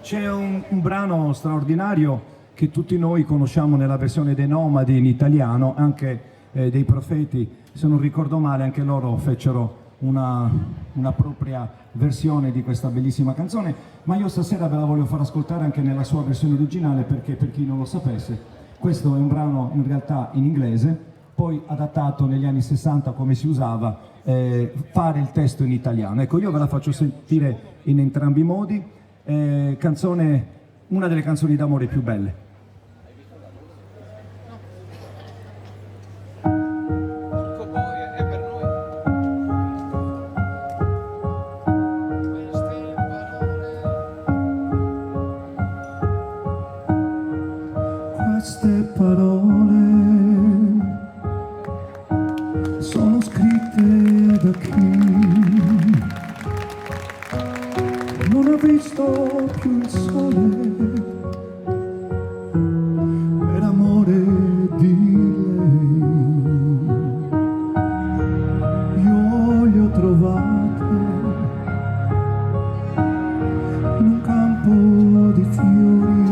C'è un brano straordinario che tutti noi conosciamo nella versione dei Nomadi in italiano, anche dei Profeti, se non ricordo male anche loro fecero una propria versione di questa bellissima canzone, ma io stasera ve la voglio far ascoltare anche nella sua versione originale, perché per chi non lo sapesse, questo è un brano in realtà in inglese, poi adattato negli anni 60 come si usava fare il testo in italiano. Ecco, io ve la faccio sentire in entrambi i modi, canzone, una delle canzoni d'amore più belle. Queste parole sono scritte da chi non ha visto più il sole per amore di lei. Io le ho trovate in un campo di fiori,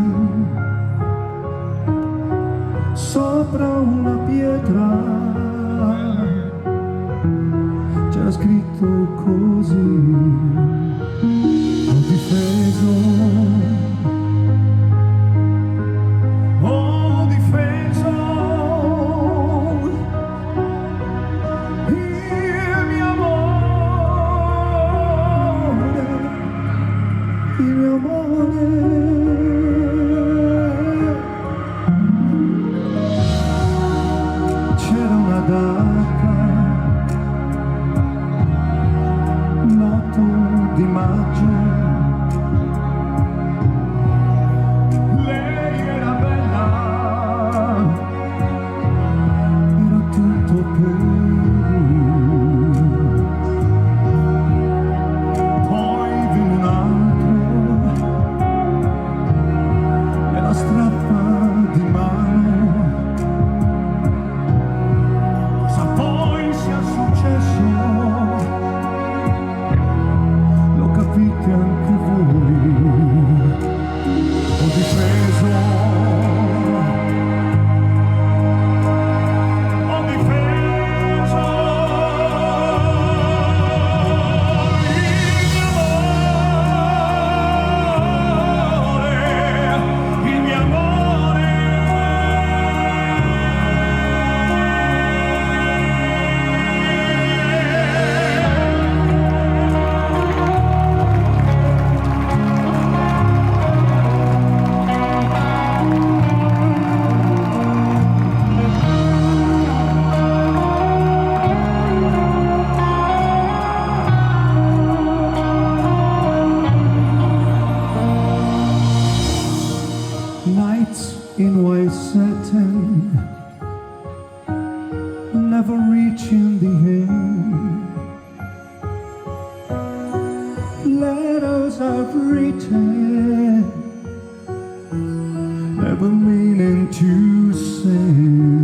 sopra una pietra c'era scritto così: ho difeso il mio amore. C'era una data, l'8 di maggio, lei era bella, era tutto per lui. Poi venne un altro e la strappa di mano. Cosa poi sia successo lo capite anche voi. Ho difeso il mio amore. Nights in white satin, never reaching the end. Letters I've written, never meaning to send.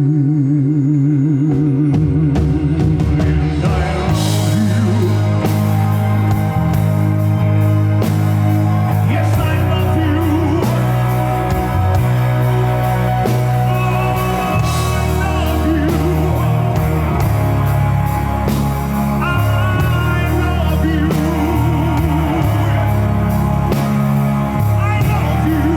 And I love you. Yes, I love you. I love you.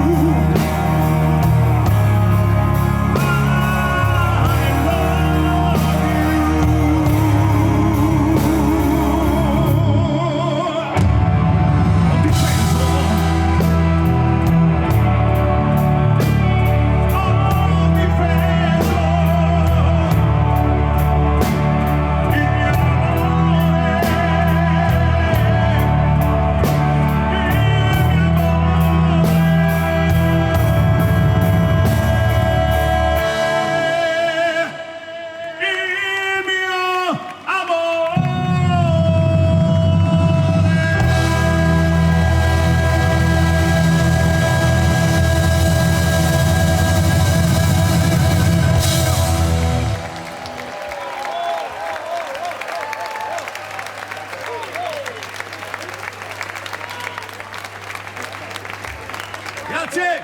Grazie!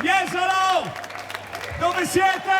Jesolo! Dove siete?